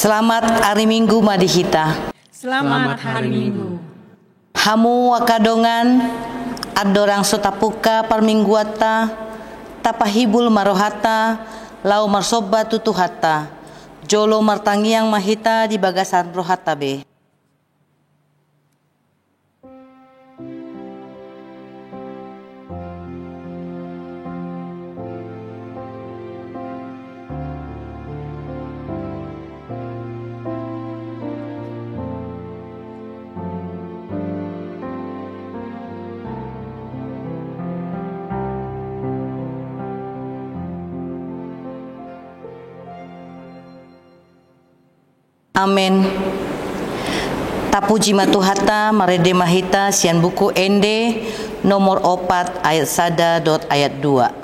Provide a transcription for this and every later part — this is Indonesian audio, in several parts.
Selamat hari Minggu Madihita. Selamat hari Minggu. Hamu wakadongan adorang sotapuka parmingguata tapahibul marohata lau marsoba tutuhata jolo martangiang mahita di bagasan rohata be. Amin. Tapuji matuhata marede mahita sian buku ende nomor 4 ayat 1 ayat 2.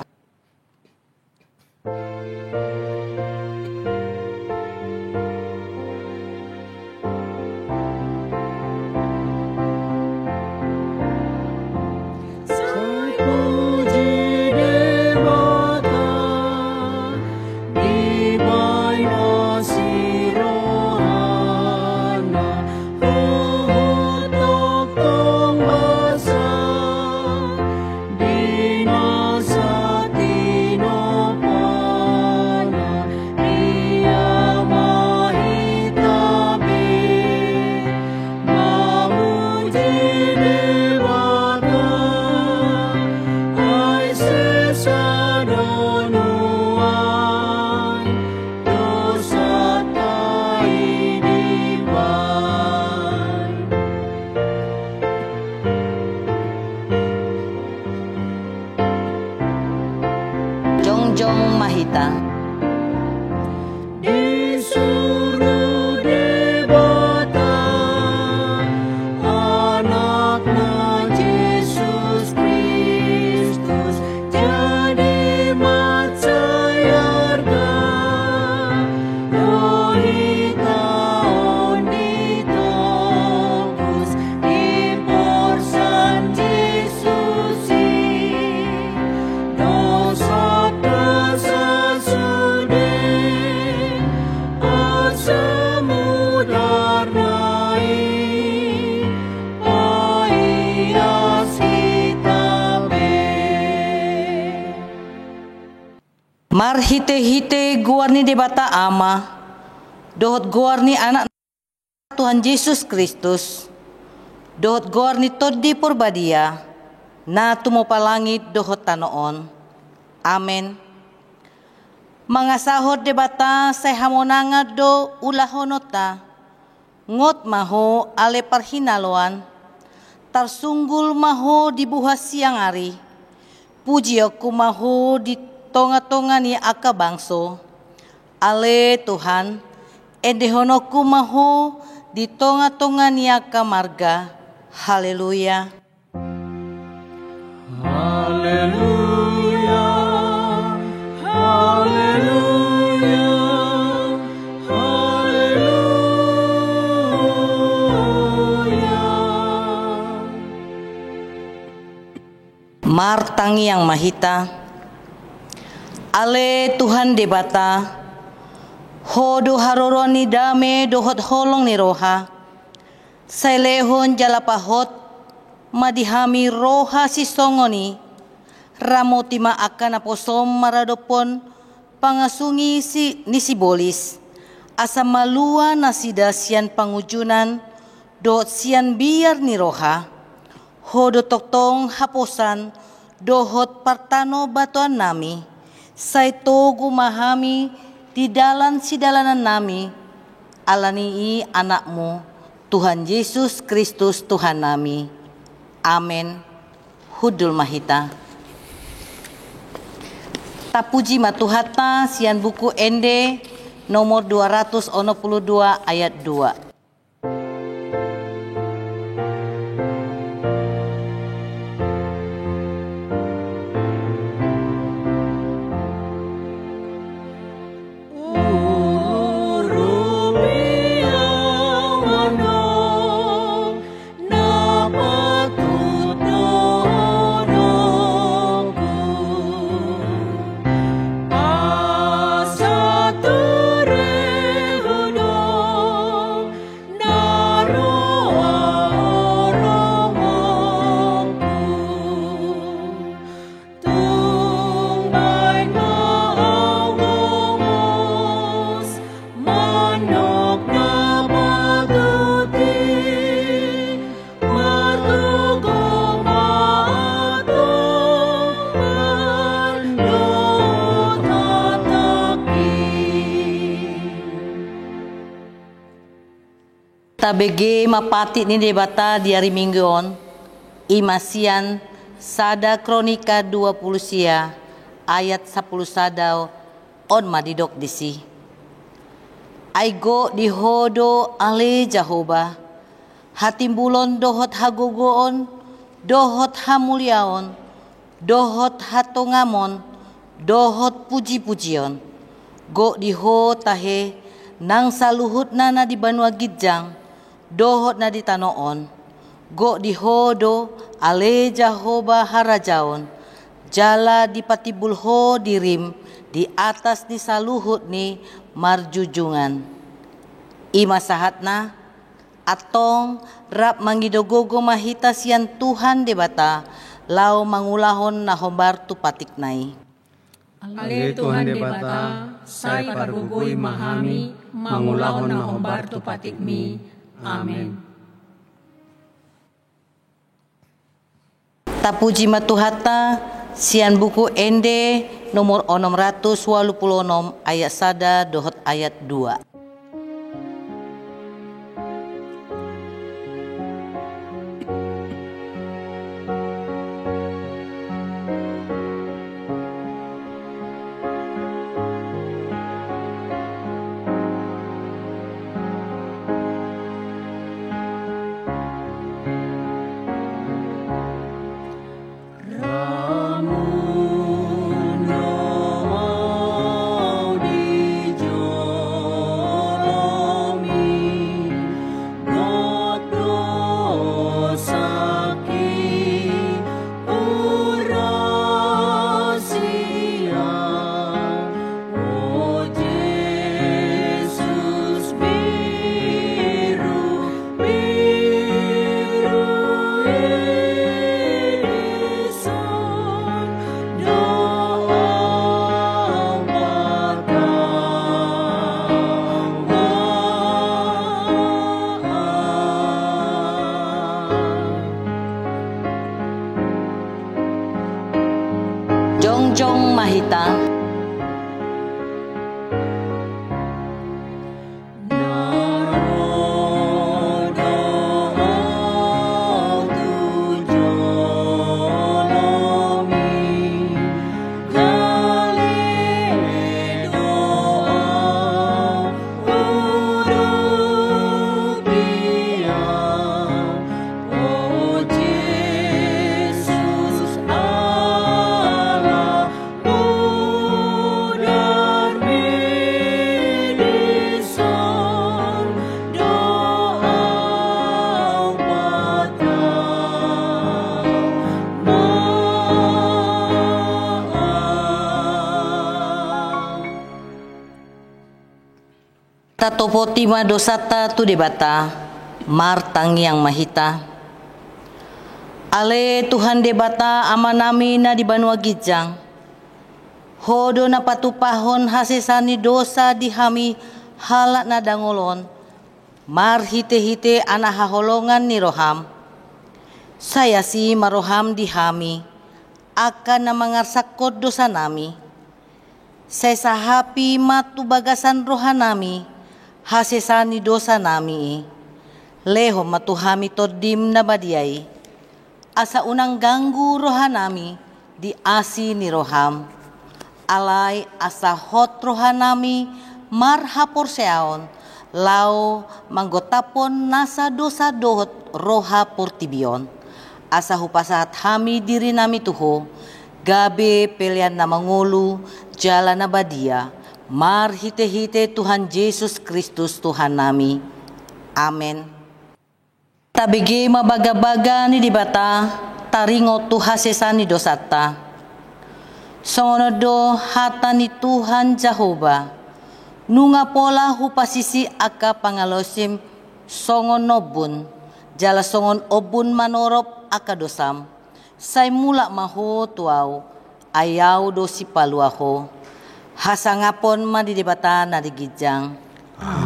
Jongjong Mahita. Disuruh debata anaknya Yesus Kristus jadi matsayarga rohita ondi topus di porsan Yesusi dosa Mar hite-hite guarni debata ama dohot guarni anak Tuhan Yesus Kristus dohot guarni todi porbadia na tumo palangit dohot tanoon. Amen. Mangasahot debata say hamonanga do ulahonota ngot maho ale parhinaloan tarsunggul maho di buhas siang ari puji aku maho di tonga-tonga ni aka bangso ale Tuhan endehonoku maho di tonga-tonga ni aka marga. Haleluya. Haleluya. Haleluya. Haleluya. Martangi yang mahita ale Tuhan debata hodo haroroni dame dohot holong ni roha sailehon jalapahot madihami roha si songoni ramotima akan aposom maradopon pangasungi ni sibolis asa malua nasida sian pangujunan dohot sian biar ni roha hodo toktong haposan dohot partano batuan nami saito gumahami di dalan si dalanan nami alanii anakmu Tuhan Yesus Kristus Tuhan nami. Amen. Hudul mahita. Tapuji matuhata sian buku ende nomor 262 ayat 2. Asa ture hudo Tabege mapati ni debata di hari mingguon imasian sada kronika 20 sia ayat 10 sadau on madidok disi. Aigo dihodo ale Jahoba hatimbulon dohot hagogoon dohot hamuliaon dohot hatongamon dohot puji-pujion go diho tahe nang saluhut na di Banua Gidjang dohot na di Tanoon go dihodo ale Jahoba harajaon jala di patibulho dirim di atas ni saluhut ni marjujungan ima sahatna atong rap mangidogogo mahita sian Tuhan debata lau mangulahon na hombar tu patiknai. Ale Tuhan debata, say pargugui mahami, mangulahon na hombar tu patikmi. Amen. Tapuji matuhata sian buku ende nomor 686 ayat sada dohot ayat 2. Jongjong Mahita. Tatopoti madosata tu debata martang yang mahita. Ale Tuhan debata amanami na di Banua Gidjang. Hodo na patupahon hasesani dosa dihami halak na dangolon. Mar hite-hite ana haholongan ni roham. Saya si maroham dihami akan na mangarsakot dosa nami. Saya sahapi matu bagasan rohanami. Hasesani dosa nami leho matuhami todim na badiay asa unang ganggu rohanami di asi ni roham alay asa hot rohanami marhapor seaon lau manggotapon nasa dosa dohot roha portibion asa hupasahat hami diri nami tuho gabe pelian na mangulu jala na badia. Mar hite-hite Tuhan Yesus Kristus Tuhan nami. Amen. Tabigi mabaga-baga ni dibata taringo tu hasesani dosata. Songonodo hata ni Tuhan Jahoba. Nunga pola hupasisi aka pangalosim songon nobun. Jala songon obun manorop aka dosam. Say mula maho tuaw ayaw dosi paluaho. Hasangapon madidebata na di Gidjang.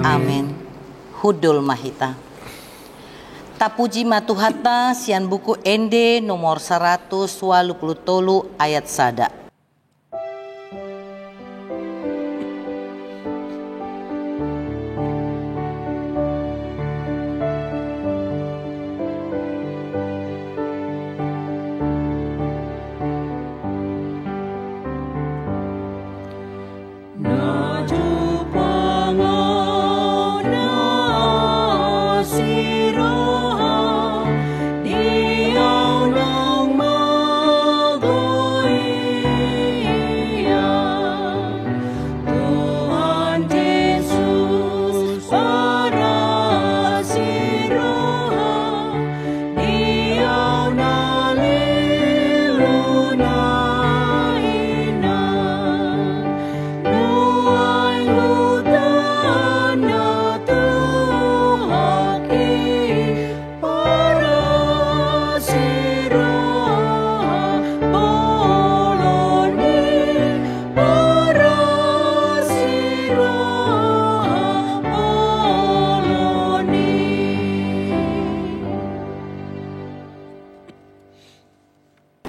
Amen. Hudul Mahita. Tapuji matuhata sian buku ende nomor 123 ayat sada.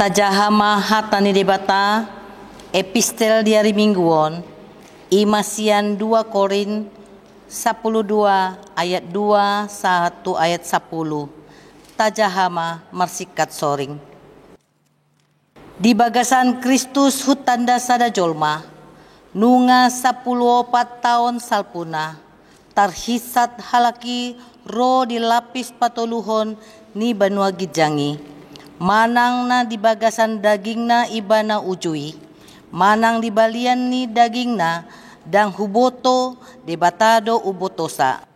Tajahama hatani debata epistel diari mingguon imasian 2 Korin 12 ayat 2 1 ayat 10 tajahama marsikat soring. Di bagasan Kristus hutanda sada jolma nunga 14 tahun salpuna tarhisat halaki ro dilapis patoluhon ni Banua Gijangi. Manang na di bagasan dagingna ibana ujui, manang di balian ni dagingna dang huboto debatado ubotosa.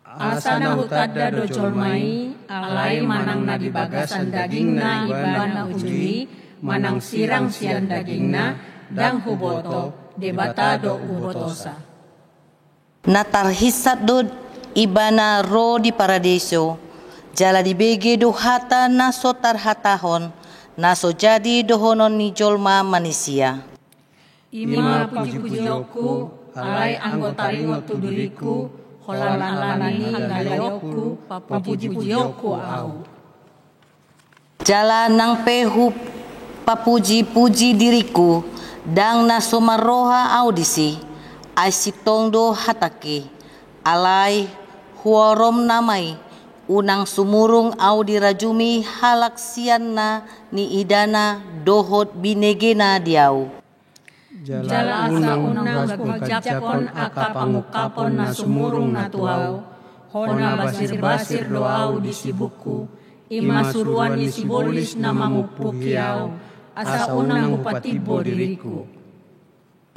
Asana hutada do jolmai, alai manang na di bagasan dagingna ibana ujui, manang sirang sian dagingna dang huboto debatado ubotosa. Natarhisat do ibana ro di paradiso. Jala dibege dohata naso tarhatahon, naso jadi dohonon ni jolma manusia. Ima puji-pujiku, alai anggota ringo tuduriku, holalani hagaleoku, papuji-pujiku au. Jala nang pehu papuji-puji diriku, dang naso maroha audisi, ay sitong do hatake, alai huarom namai, unang sumurung au dirajumi halak sianna ni idana dohot binegena diau. Jala asa unang gagajapon aka pangukapon na sumurung na tuaw, hona basir-basir doau di sibuku, ima suruan ni sibolis na mangupukiaw, asa unang upatibo diriku.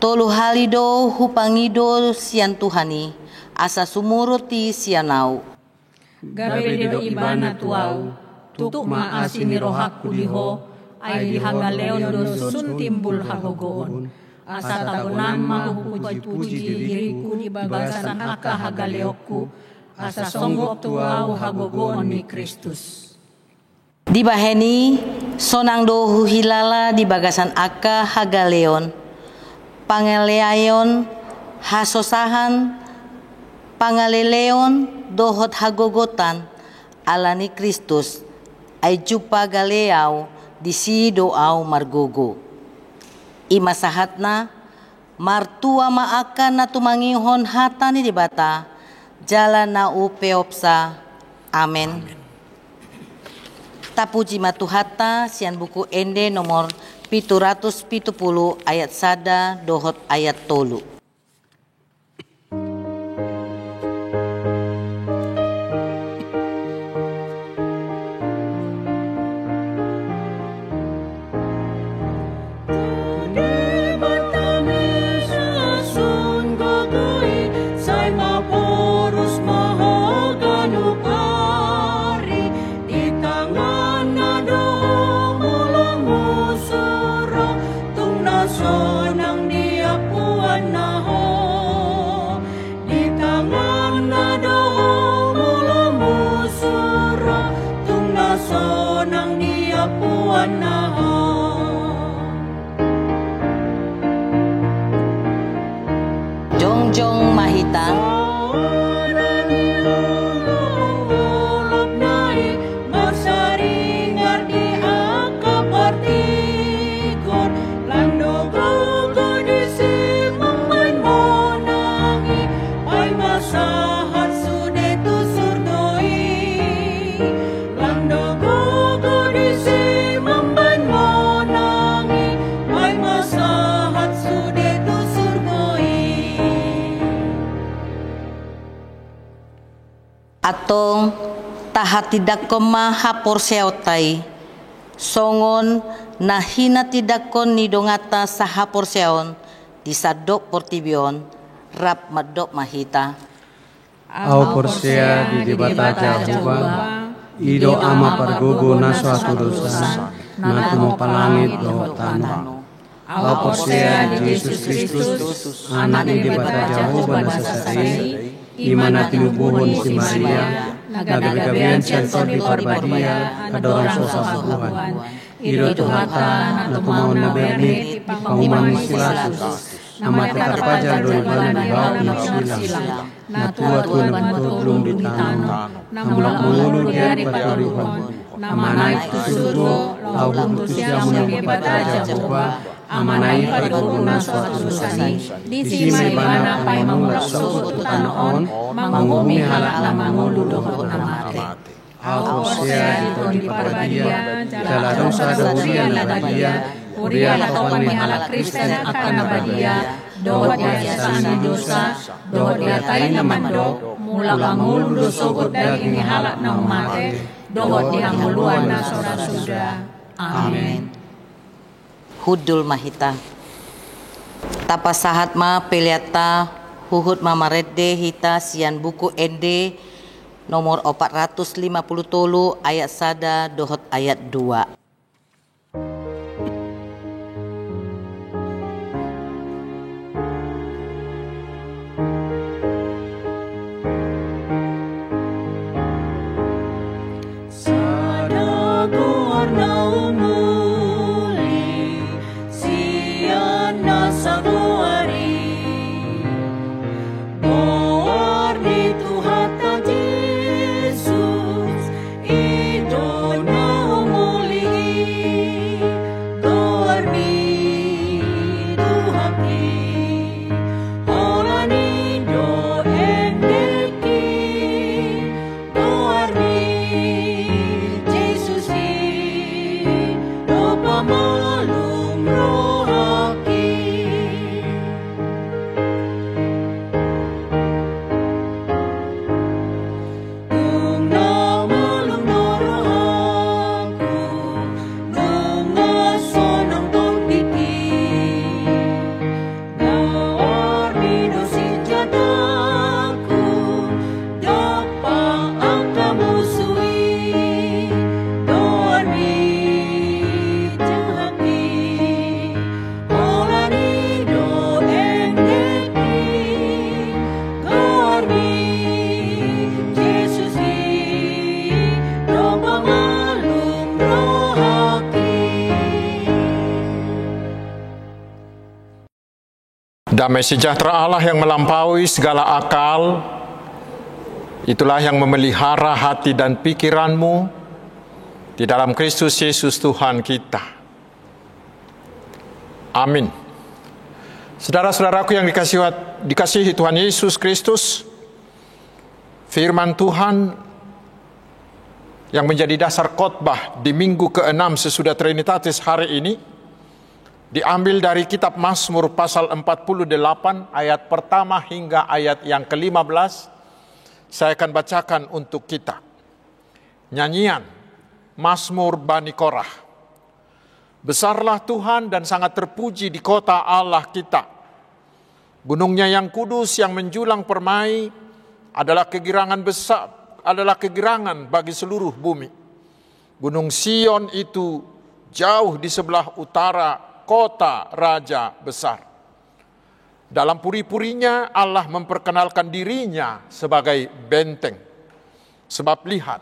Tolu halido hupangido sian Tuhani, asa sumuruti sianau. Gabe do ibana tuaw, tuk maasi ni rohakku diho, ay dihagaleon do sun timbul hagogoon. Asa tagunan mahupuji-puji diriku di bagasan aka hagaleoku, asa songgok tuaw hagogoon ni Kristus. Di baheni, sonang do hilala di bagasan aka hagaleon, pangeleayon, hasosahan, pangaleleon, dohot hagogotan alani Kristus ay jupa galeaw di si doaw margogo. Imasahat na martua maakan na tumangihon hata ni dibata jala na upeopsa. Amen. Tapuji matuhata sian buku ende nomor 770 ayat sada dohot ayat tolu. Jongjong mahita atong tahat tidak koma hapor seotai songon nahina tidak kon ni dongata sa hapor seon di sadok portibion rap madok mahita au porsea di debata jahuba ido ama pargogo na suatu dosa na tumo palangit do tanah au porsea di Yesus Kristus anak di debata jahuba na sasari imana tinubuhon si Maria nagagabian siyanto di parbadia kadorang sosabuhan iro tuhata na tumaon na bernit pauman silasus na matatarpaja do ibana di bawah na silang na tuwa tuwa na matulong di tanah na mulak mululu diari patulungan Namanai tusugo, laulung tusiamu ni bataja Jehova, amanai pariguna suatu dosani, disimai bana pai mamula sogo tutanoon, mangumi halak mangulu dohot namate. Aosia di parbadia, jala dosa dosia nadadia, uria latopan ni halak Kristen akan nabadia, dohot biasani dosa, dohot diatai namando, mula mangulu dosogot dari ini halak namate, dohot dianguluan na sora-sura. Amin. Hudul mahita. Tapasahat ma peliata huhut mamarede hita sian buku ende nomor 453 ayat sada dohot ayat 2. Damai sejahtera Allah yang melampaui segala akal, itulah yang memelihara hati dan pikiranmu di dalam Kristus Yesus Tuhan kita. Amin. Saudara-saudaraku yang dikasihi Tuhan Yesus Kristus, firman Tuhan yang menjadi dasar khotbah di minggu ke-6 sesudah Trinitatis hari ini diambil dari kitab Mazmur pasal 48 ayat pertama hingga ayat yang ke-15. Saya akan bacakan untuk kita. Nyanyian Mazmur Bani Korah. Besarlah Tuhan dan sangat terpuji di kota Allah kita. Gunungnya yang kudus yang menjulang permai adalah kegirangan besar, adalah kegirangan bagi seluruh bumi. Gunung Sion itu jauh di sebelah utara kota Raja besar. Dalam puri-purinya Allah memperkenalkan dirinya sebagai benteng. Sebab lihat,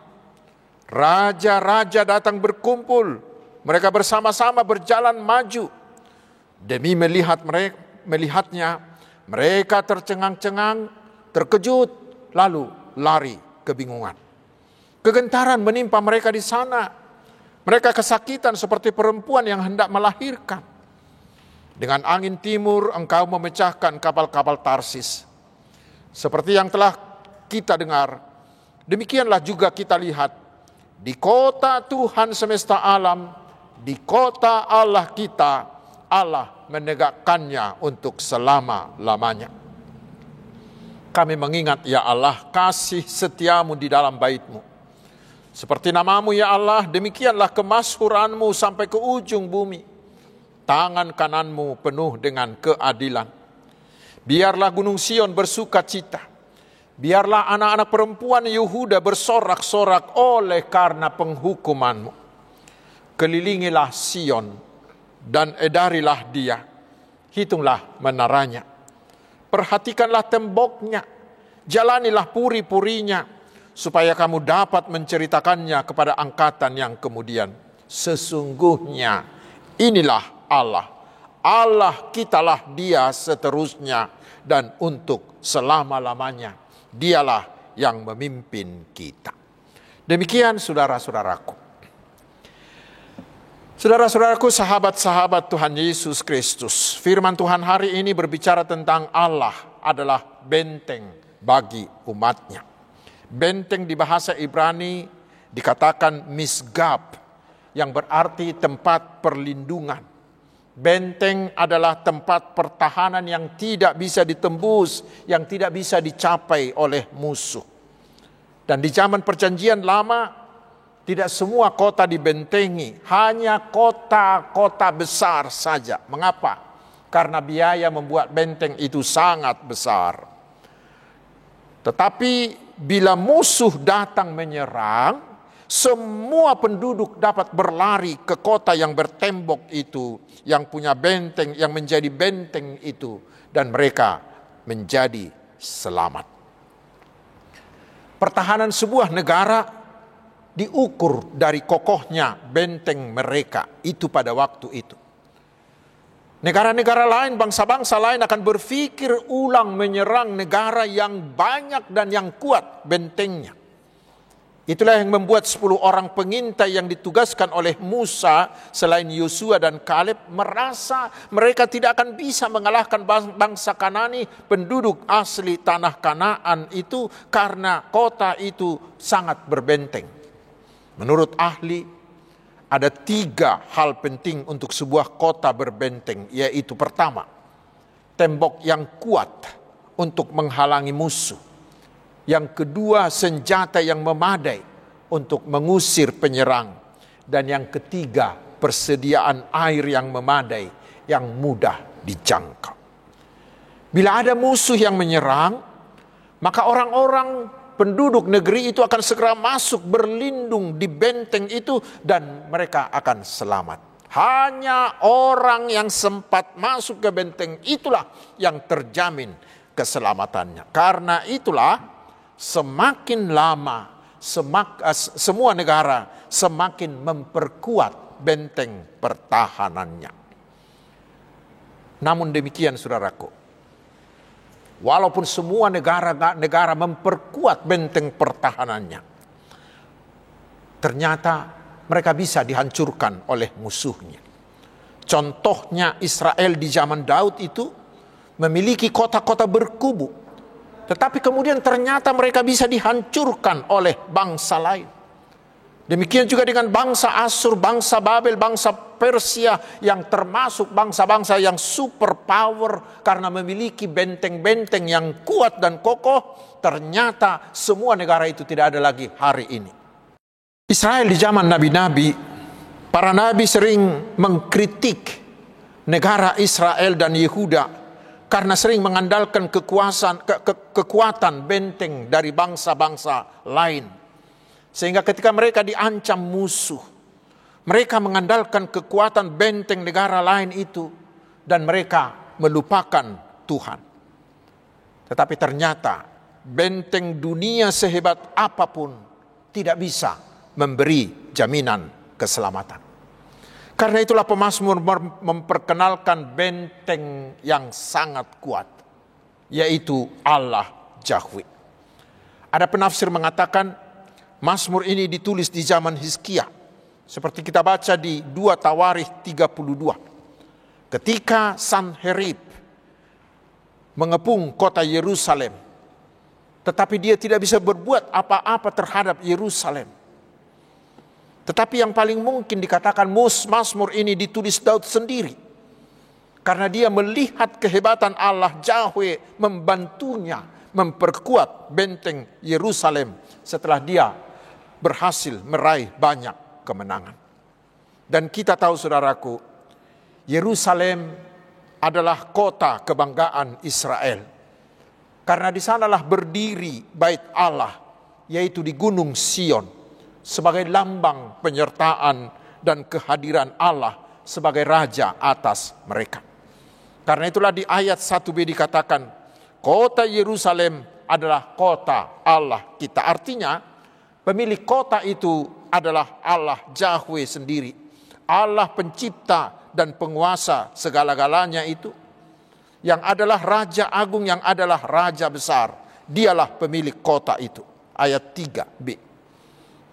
raja-raja datang berkumpul, mereka bersama-sama berjalan maju. Demi melihatnya, mereka tercengang-cengang, terkejut, lalu lari kebingungan. Kegentaran menimpa mereka di sana. Mereka kesakitan seperti perempuan yang hendak melahirkan. Dengan angin timur engkau memecahkan kapal-kapal Tarsis. Seperti yang telah kita dengar, demikianlah juga kita lihat. Di kota Tuhan semesta alam, di kota Allah kita, Allah menegakkannya untuk selama-lamanya. Kami mengingat ya Allah kasih setiamu di dalam bait-Mu. Seperti namamu ya Allah, demikianlah kemasyhuranmu sampai ke ujung bumi. Tangan kananmu penuh dengan keadilan. Biarlah Gunung Sion bersuka cita. Biarlah anak-anak perempuan Yehuda bersorak-sorak oleh karena penghukumanmu. Kelilingilah Sion dan edarilah dia. Hitunglah menaranya. Perhatikanlah temboknya. Jalanilah puri-purinya, supaya kamu dapat menceritakannya kepada angkatan yang kemudian. Sesungguhnya inilah Allah. Allah kitalah dia seterusnya dan untuk selama-lamanya. Dialah yang memimpin kita. Demikian saudara-saudaraku. Saudara-saudaraku, sahabat-sahabat Tuhan Yesus Kristus, firman Tuhan hari ini berbicara tentang Allah adalah benteng bagi umatnya. Benteng di bahasa Ibrani dikatakan misgab, yang berarti tempat perlindungan. Benteng adalah tempat pertahanan yang tidak bisa ditembus, yang tidak bisa dicapai oleh musuh. Dan di zaman Perjanjian Lama, tidak semua kota dibentengi, hanya kota-kota besar saja. Mengapa? Karena biaya membuat benteng itu sangat besar. Tetapi bila musuh datang menyerang, semua penduduk dapat berlari ke kota yang bertembok itu, yang punya benteng, yang menjadi benteng itu, dan mereka menjadi selamat. Pertahanan sebuah negara diukur dari kokohnya benteng mereka itu pada waktu itu. Negara-negara lain, bangsa-bangsa lain akan berpikir ulang menyerang negara yang banyak dan yang kuat bentengnya. Itulah yang membuat 10 orang pengintai yang ditugaskan oleh Musa selain Yosua dan Kaleb merasa mereka tidak akan bisa mengalahkan bangsa Kanani, penduduk asli tanah Kanaan itu, karena kota itu sangat berbenteng. Menurut ahli, ada 3 hal penting untuk sebuah kota berbenteng, yaitu pertama, tembok yang kuat untuk menghalangi musuh. Yang kedua, senjata yang memadai untuk mengusir penyerang. Dan yang ketiga, persediaan air yang memadai, yang mudah dijangkau. Bila ada musuh yang menyerang, maka orang-orang penduduk negeri itu akan segera masuk berlindung di benteng itu dan mereka akan selamat. Hanya orang yang sempat masuk ke benteng itulah yang terjamin keselamatannya. Karena itulah semakin lama semua negara semakin memperkuat benteng pertahanannya. Namun demikian saudaraku, walaupun semua negara memperkuat benteng pertahanannya, ternyata mereka bisa dihancurkan oleh musuhnya. Contohnya Israel di zaman Daud itu memiliki kota-kota berkubu, tetapi kemudian ternyata mereka bisa dihancurkan oleh bangsa lain. Demikian juga dengan bangsa Asyur, bangsa Babel, bangsa Persia, yang termasuk bangsa-bangsa yang super power karena memiliki benteng-benteng yang kuat dan kokoh. Ternyata semua negara itu tidak ada lagi hari ini. Israel di zaman nabi-nabi, para nabi sering mengkritik negara Israel dan Yehuda karena sering mengandalkan kekuatan benteng dari bangsa-bangsa lain. Sehingga ketika mereka diancam musuh, mereka mengandalkan kekuatan benteng negara lain itu dan mereka melupakan Tuhan. Tetapi ternyata benteng dunia sehebat apapun tidak bisa memberi jaminan keselamatan. Karena itulah pemazmur memperkenalkan benteng yang sangat kuat, yaitu Allah Yahweh. Ada penafsir mengatakan Mazmur ini ditulis di zaman Hizkia, seperti kita baca di 2 Tawarikh 32. Ketika Sanherib mengepung kota Yerusalem, tetapi dia tidak bisa berbuat apa-apa terhadap Yerusalem. Tetapi yang paling mungkin dikatakan Mazmur ini ditulis Daud sendiri, karena dia melihat kehebatan Allah Yahweh membantunya memperkuat benteng Yerusalem setelah dia berhasil meraih banyak kemenangan. Dan kita tahu saudaraku, Yerusalem adalah kota kebanggaan Israel. Karena di sanalah berdiri bait Allah, yaitu di Gunung Sion, sebagai lambang penyertaan dan kehadiran Allah sebagai raja atas mereka. Karena itulah di ayat 1b dikatakan, kota Yerusalem adalah kota Allah kita. Artinya, pemilik kota itu adalah Allah Yahweh sendiri. Allah pencipta dan penguasa segala-galanya itu. Yang adalah Raja Agung, yang adalah Raja Besar. Dialah pemilik kota itu. Ayat 3b.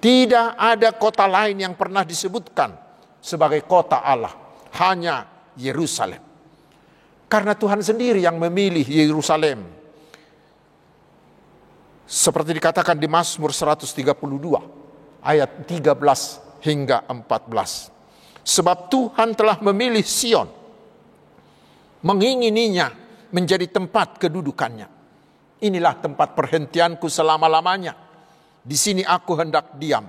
Tidak ada kota lain yang pernah disebutkan sebagai kota Allah, hanya Yerusalem. Karena Tuhan sendiri yang memilih Yerusalem. Seperti dikatakan di Mazmur 132 ayat 13 hingga 14. Sebab Tuhan telah memilih Sion, mengingininya menjadi tempat kedudukannya. Inilah tempat perhentianku selama-lamanya. Di sini aku hendak diam,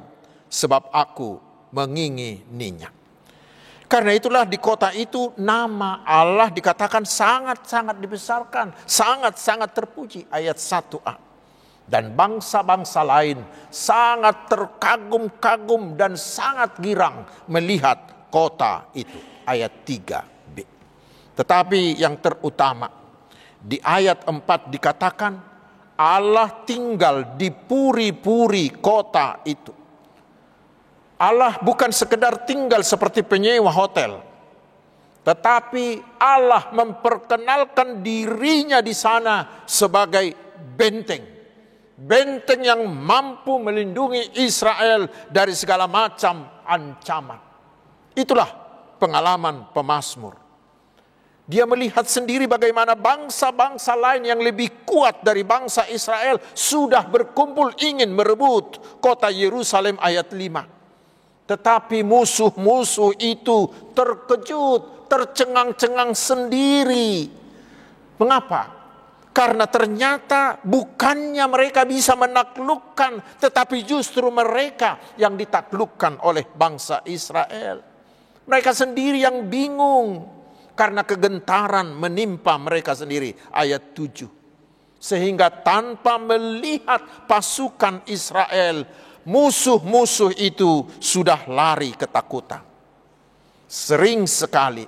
sebab aku mengingininya. Karena itulah di kota itu nama Allah dikatakan sangat-sangat dibesarkan, sangat-sangat terpuji. Ayat 1a. Dan bangsa-bangsa lain sangat terkagum-kagum dan sangat girang melihat kota itu. Ayat 3b. Tetapi yang terutama, di ayat 4 dikatakan Allah tinggal di puri-puri kota itu. Allah bukan sekedar tinggal seperti penyewa hotel, tetapi Allah memperkenalkan dirinya di sana sebagai benteng. Benteng yang mampu melindungi Israel dari segala macam ancaman. Itulah pengalaman pemazmur. Dia melihat sendiri bagaimana bangsa-bangsa lain yang lebih kuat dari bangsa Israel sudah berkumpul ingin merebut kota Yerusalem. Ayat 5. Tetapi musuh-musuh itu terkejut, tercengang-cengang sendiri. Mengapa? Karena ternyata bukannya mereka bisa menaklukkan, tetapi justru mereka yang ditaklukkan oleh bangsa Israel. Mereka sendiri yang bingung karena kegentaran menimpa mereka sendiri. Ayat 7. Sehingga tanpa melihat pasukan Israel, musuh-musuh itu sudah lari ketakutan. Sering sekali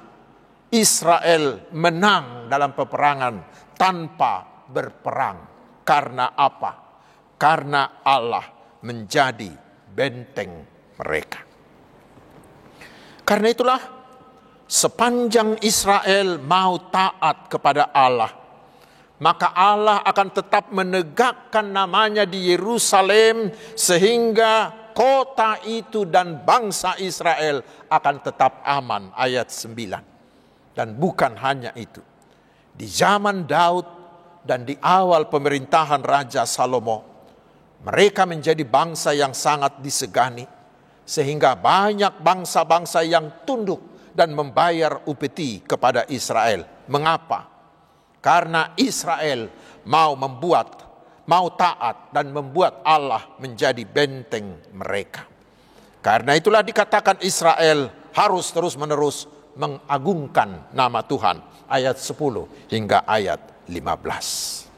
Israel menang dalam peperangan tanpa berperang. Karena apa? Karena Allah menjadi benteng mereka. Karena itulah sepanjang Israel mau taat kepada Allah, maka Allah akan tetap menegakkan namanya di Yerusalem, sehingga kota itu dan bangsa Israel akan tetap aman. Ayat 9. Dan bukan hanya itu. Di zaman Daud dan di awal pemerintahan Raja Salomo, mereka menjadi bangsa yang sangat disegani, sehingga banyak bangsa-bangsa yang tunduk dan membayar upeti kepada Israel. Mengapa? Karena Israel mau taat dan membuat Allah menjadi benteng mereka. Karena itulah dikatakan Israel harus terus-menerus mengagungkan nama Tuhan. Ayat 10 hingga ayat 15.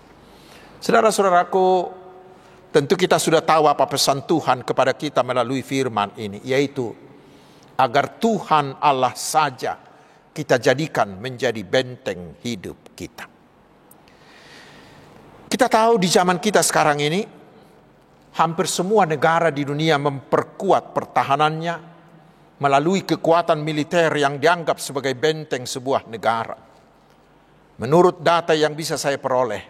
Saudara-saudaraku, tentu kita sudah tahu apa pesan Tuhan kepada kita melalui firman ini, yaitu agar Tuhan Allah saja kita jadikan menjadi benteng hidup kita. Kita tahu di zaman kita sekarang ini, hampir semua negara di dunia memperkuat pertahanannya melalui kekuatan militer yang dianggap sebagai benteng sebuah negara. Menurut data yang bisa saya peroleh,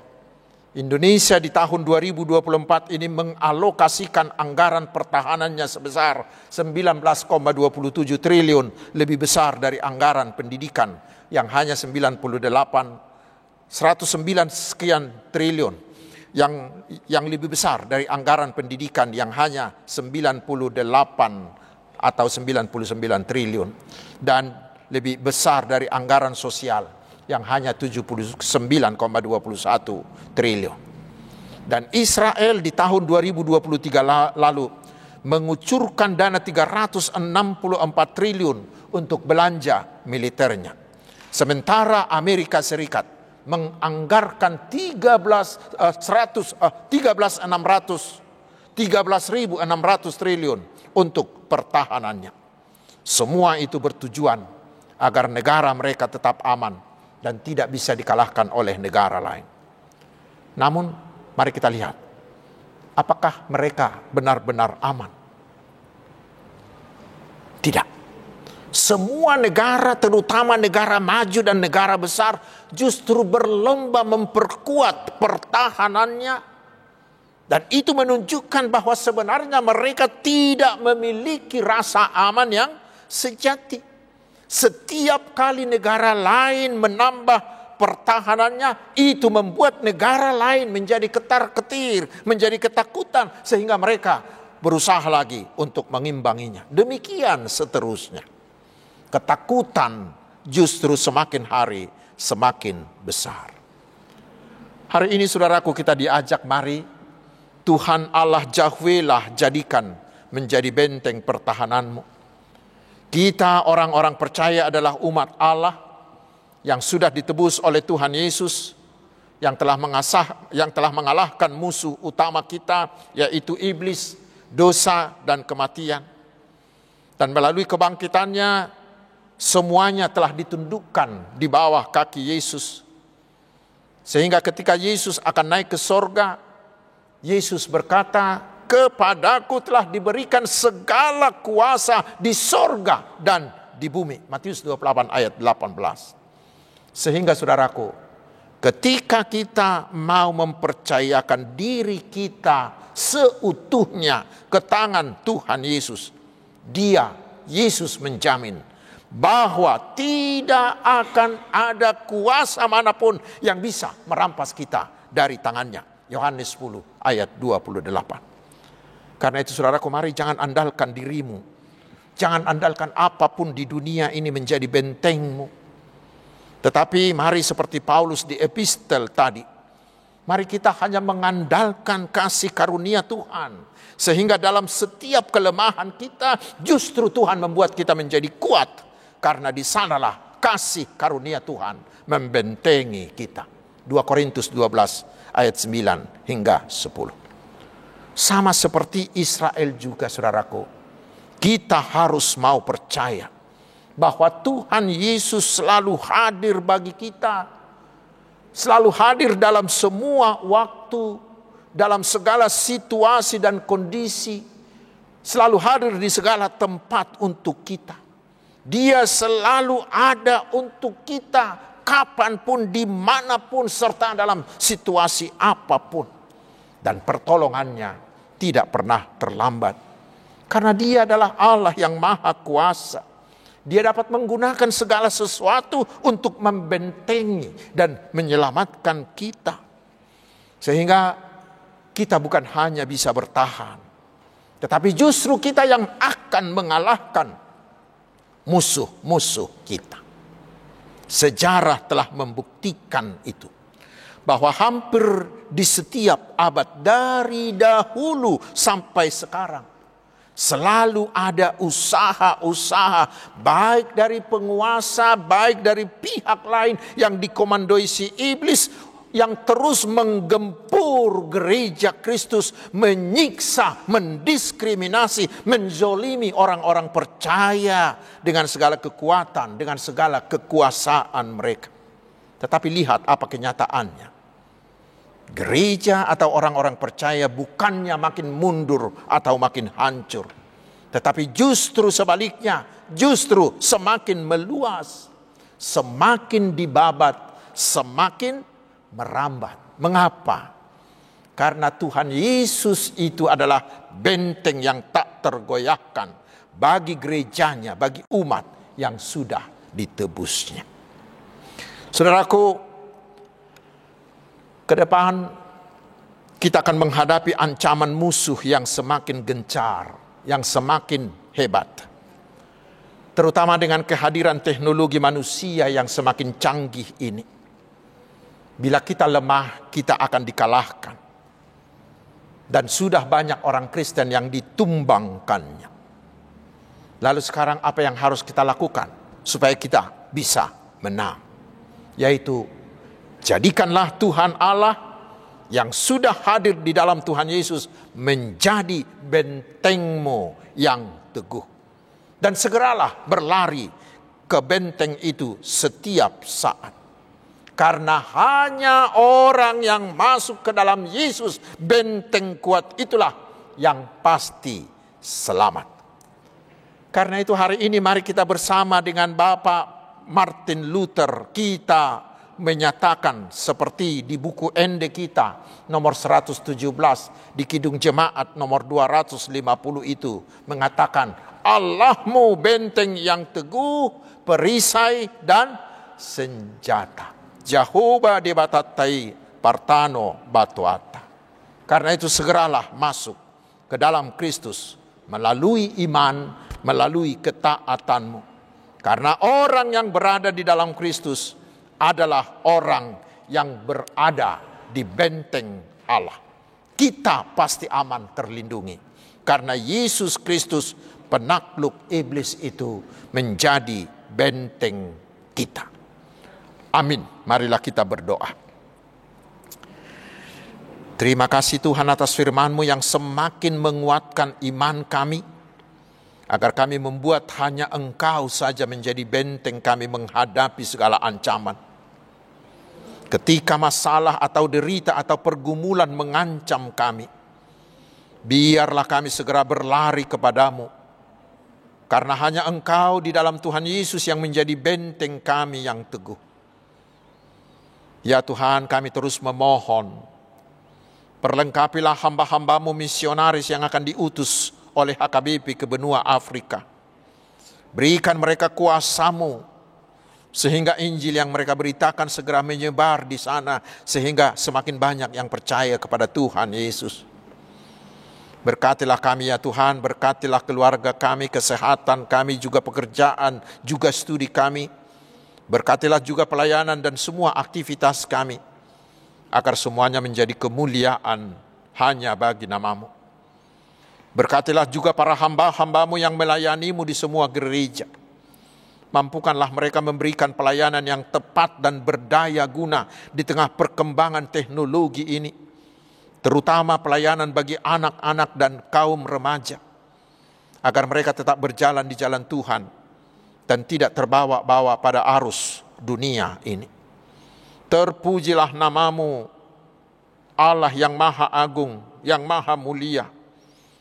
Indonesia di tahun 2024 ini mengalokasikan anggaran pertahanannya sebesar 19,27 triliun, lebih besar dari anggaran pendidikan yang hanya 109 sekian triliun, yang lebih besar dari anggaran pendidikan yang hanya 98 atau 99 triliun, dan lebih besar dari anggaran sosial yang hanya 79,21 triliun. Dan Israel di tahun 2023 lalu mengucurkan dana 364 triliun untuk belanja militernya. Sementara Amerika Serikat menganggarkan 13.600 triliun untuk pertahanannya. Semua itu bertujuan agar negara mereka tetap aman dan tidak bisa dikalahkan oleh negara lain. Namun mari kita lihat, apakah mereka benar-benar aman? Tidak. Semua negara, terutama negara maju dan negara besar, justru berlomba memperkuat pertahanannya. Dan itu menunjukkan bahwa sebenarnya mereka tidak memiliki rasa aman yang sejati. Setiap kali negara lain menambah pertahanannya, itu membuat negara lain menjadi ketar-ketir, menjadi ketakutan, sehingga mereka berusaha lagi untuk mengimbanginya. Demikian seterusnya. Ketakutan justru semakin hari semakin besar. Hari ini saudaraku, kita diajak, mari Tuhan Allah Yahweh-lah jadikan menjadi benteng pertahananmu. Kita orang-orang percaya adalah umat Allah yang sudah ditebus oleh Tuhan Yesus, yang telah mengalahkan musuh utama kita, yaitu iblis, dosa dan kematian. Dan melalui kebangkitannya, semuanya telah ditundukkan di bawah kaki Yesus. Sehingga ketika Yesus akan naik ke sorga, Yesus berkata, kepadaku telah diberikan segala kuasa di sorga dan di bumi. Matius 28 ayat 18. Sehingga saudaraku, ketika kita mau mempercayakan diri kita seutuhnya ke tangan Tuhan Yesus, Yesus menjamin bahwa tidak akan ada kuasa manapun yang bisa merampas kita dari tangannya. Yohanes 10 ayat 28. Karena itu saudaraku, mari jangan andalkan dirimu. Jangan andalkan apapun di dunia ini menjadi bentengmu. Tetapi mari seperti Paulus di epistel tadi, mari kita hanya mengandalkan kasih karunia Tuhan. Sehingga dalam setiap kelemahan kita, justru Tuhan membuat kita menjadi kuat. Karena di sanalah kasih karunia Tuhan membentengi kita. 2 Korintus 12 ayat 9 hingga 10. Sama seperti Israel juga saudaraku, kita harus mau percaya bahwa Tuhan Yesus selalu hadir bagi kita. Selalu hadir dalam semua waktu, dalam segala situasi dan kondisi. Selalu hadir di segala tempat untuk kita. Dia selalu ada untuk kita, kapanpun, dimanapun, serta dalam situasi apapun. Dan pertolongannya tidak pernah terlambat. Karena dia adalah Allah yang maha kuasa. Dia dapat menggunakan segala sesuatu untuk membentengi dan menyelamatkan kita. Sehingga kita bukan hanya bisa bertahan, tetapi justru kita yang akan mengalahkan musuh-musuh kita. Sejarah telah membuktikan itu. Bahwa hampir di setiap abad dari dahulu sampai sekarang, selalu ada usaha-usaha baik dari penguasa, baik dari pihak lain yang dikomandoi si iblis, yang terus menggempur gereja Kristus, menyiksa, mendiskriminasi, menzolimi orang-orang percaya dengan segala kekuatan, dengan segala kekuasaan mereka. Tetapi lihat apa kenyataannya. Gereja atau orang-orang percaya bukannya makin mundur atau makin hancur, tetapi justru sebaliknya, justru semakin meluas, semakin dibabat, semakin merambat. Mengapa? Karena Tuhan Yesus itu adalah benteng yang tak tergoyahkan bagi gerejanya, bagi umat yang sudah ditebusnya. Saudaraku, ke depan kita akan menghadapi ancaman musuh yang semakin gencar, yang semakin hebat. Terutama dengan kehadiran teknologi manusia yang semakin canggih ini. Bila kita lemah, kita akan dikalahkan. Dan sudah banyak orang Kristen yang ditumbangkannya. Lalu sekarang apa yang harus kita lakukan supaya kita bisa menang? Yaitu, jadikanlah Tuhan Allah yang sudah hadir di dalam Tuhan Yesus menjadi bentengmu yang teguh. Dan segeralah berlari ke benteng itu setiap saat. Karena hanya orang yang masuk ke dalam Yesus, benteng kuat itulah yang pasti selamat. Karena itu hari ini mari kita bersama dengan Bapak Martin Luther, kita menyatakan seperti di buku Ende kita nomor 117 di Kidung Jemaat nomor 250 itu mengatakan, Allahmu benteng yang teguh, perisai dan senjata. Jehovah dibatatai partano batuata. Karena itu segeralah masuk ke dalam Kristus melalui iman, melalui ketaatanmu. Karena orang yang berada di dalam Kristus adalah orang yang berada di benteng Allah. Kita pasti aman terlindungi. Karena Yesus Kristus penakluk iblis itu menjadi benteng kita. Amin. Marilah kita berdoa. Terima kasih Tuhan atas firman-Mu yang semakin menguatkan iman kami, agar kami membuat hanya Engkau saja menjadi benteng kami menghadapi segala ancaman. Ketika masalah atau derita atau pergumulan mengancam kami, biarlah kami segera berlari kepadamu. Karena hanya Engkau di dalam Tuhan Yesus yang menjadi benteng kami yang teguh. Ya Tuhan, kami terus memohon, perlengkapilah hamba-hambamu misionaris yang akan diutus oleh HKBP ke benua Afrika. Berikan mereka kuasa-Mu, sehingga Injil yang mereka beritakan segera menyebar di sana, sehingga semakin banyak yang percaya kepada Tuhan Yesus. Berkatilah kami ya Tuhan, berkatilah keluarga kami, kesehatan kami, juga pekerjaan, juga studi kami. Berkatilah juga pelayanan dan semua aktivitas kami, agar semuanya menjadi kemuliaan hanya bagi nama-Mu. Berkatilah juga para hamba-hamba-Mu yang melayani-Mu di semua gereja. Mampukanlah mereka memberikan pelayanan yang tepat dan berdaya guna di tengah perkembangan teknologi ini, terutama pelayanan bagi anak-anak dan kaum remaja, agar mereka tetap berjalan di jalan Tuhan dan tidak terbawa-bawa pada arus dunia ini. Terpujilah nama-Mu, Allah yang Maha Agung, yang Maha Mulia.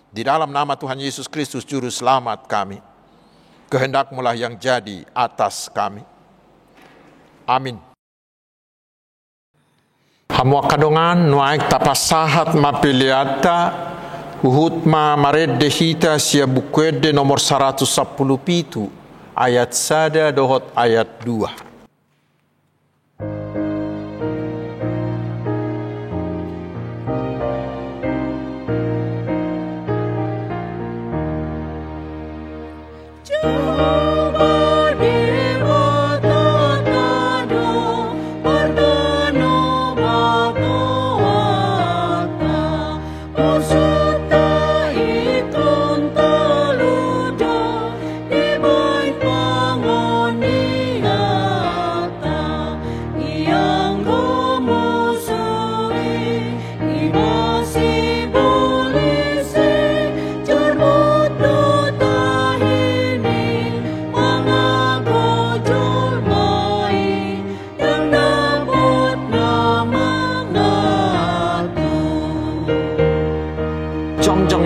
Di dalam nama Tuhan Yesus Kristus Juru Selamat kami, kehendak-Mu lah yang jadi atas kami. Amin. Hamua kadongan nuaik tapasahat mapiliata uhutma maredde hita sia bukwede nomor 110 pitu ayat sada dohot ayat 2.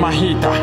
Mahita.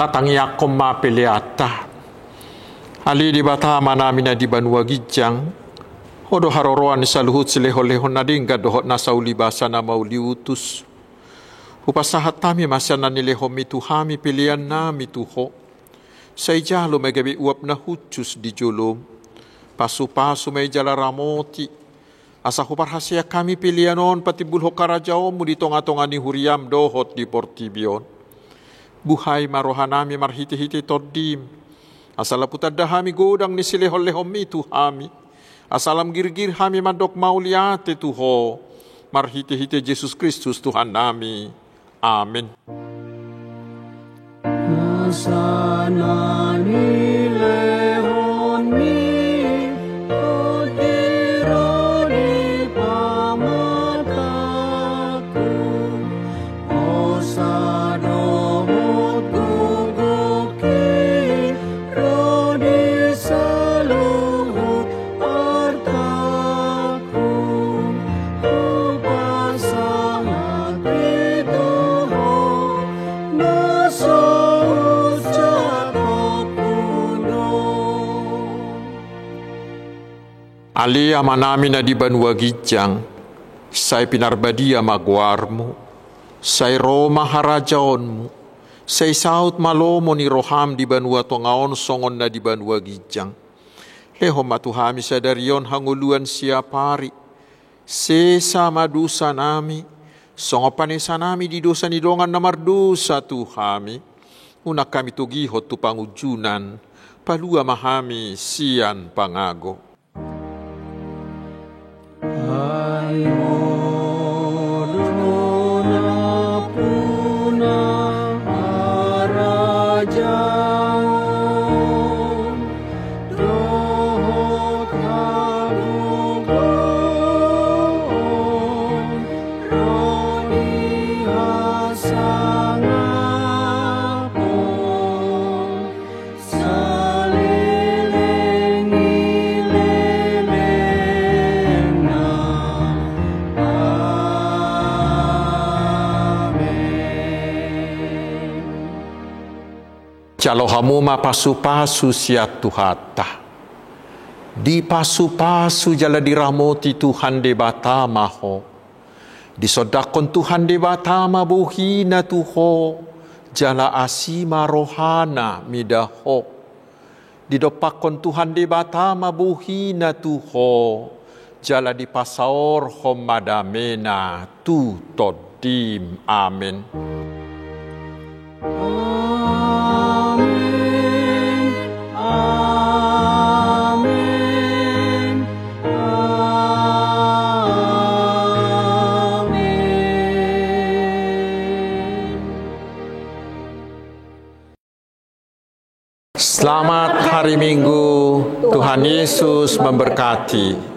Tatang yakom ma peleata ali di bata mana mina di Banua Gijang hodo haroroan saluhut seleho-leho nadingga dohot nasauli basana mauli utus upasahat tami masana nileho mituhami pilihan nami tuho saijalo megabi uap na hucus di jolom pasu-pasu may jala ramoti asa huparhasia kami pilihanon pati bulho karajaomu di tonga-tonga ni huriam dohot di Portibion. Buhay marohanami marhiti-hiti toddim. Asala putadahami godang ni silehol-lehom itu hami. Asalam girgir hami mandok mauliate Tuho. Marhite-hite Yesus Kristus Tuhan nami. Amin. Ali amanami na di Banua Gijang, say pinarbadia magwarmo, say Roma harajaonmu, say saut malomo ni roham di Banua Tongaon songon na di Banua Gijang. Leho matuhami sadarion hanguluan siapari, sesa madusa nami, songo panesa nami di dosa ni dongan na mardosa Tuhami, unak kami tugihot tu pangujunan, palua mahami sian pangago. Calo hamuma pasu-pasu siat Tuhata. Di pasu-pasu jala diramoti Tuhan de batama ho. Disodakon Tuhan de batama buhina Tuho. Jala asima rohana midaho. Didopakon Tuhan de batama buhina Tuho. Jala di pasaor homadamena tu todim. Amin. Selamat hari Minggu, Tuhan Yesus memberkati.